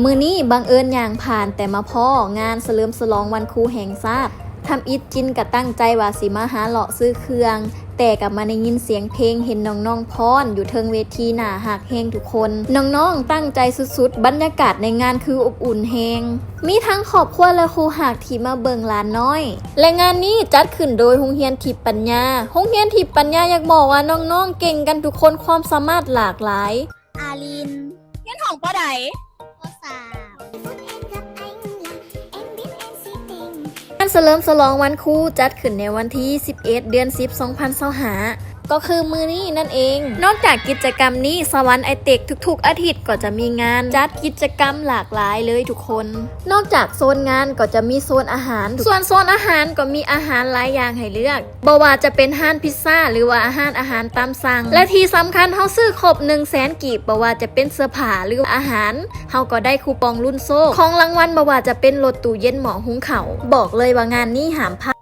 มื้อนี้บังเอิญย่างผ่านแต่มาพ้องานเฉลิมฉลองวันครูแห่งชาติทำอิฐจินก็ตั้งใจว่าสิมาหาเลาะซื้อเครื่อง แต่กลับมาได้ยินเสียงเพลงเห็นน้องๆพรอยู่เทิงเวทีหน้าหักแฮงทุกคนน้องๆตั้งใจสุดๆบรรยากาศในงานคืออบอุ่นแฮงมีทั้งครอบครัวและครูหักที่มาเบิ่งหลานน้อยและงานนี้จัดขึ้นโดยโรงเรียนทิพย์ปัญญาโรงเรียนทิพย์ปัญญาอยากบอกว่าน้องๆเก่งกันทุกคนความสามารถหลากหลายอาลินเงี้ยของปอไดปสาม งานเฉลิมฉลองวันครูจัดขึ้นในวันที่ 11 เดือน 10 2025ก็คือมื้อนี้นั่นเอง นอกจากกิจกรรมนี้สวรรค์ไอเทคทุกๆอาทิตย์ก็จะมีงานจัดกิจกรรมหลากหลายเลยทุกคน นอกจากโซนงานก็จะมีโซนอาหารส่วนโซนอาหารก็มีอาหารหลายอย่างให้เลือกบ่ว่าจะเป็นอาหารพิซซ่าหรือว่าอาหารตามสั่งและที่สำคัญเฮาซื้อครบ 100,000 กีบบ่ว่าจะเป็นเสื้อผ้าหรืออาหารเฮาก็ได้คูปองรุ่นโซ่ของรางวัลบ่ว่าจะเป็นรถตู้เย็นหม้อหุงข้าวบอกเลยว่างานนี้ห้ามพลาด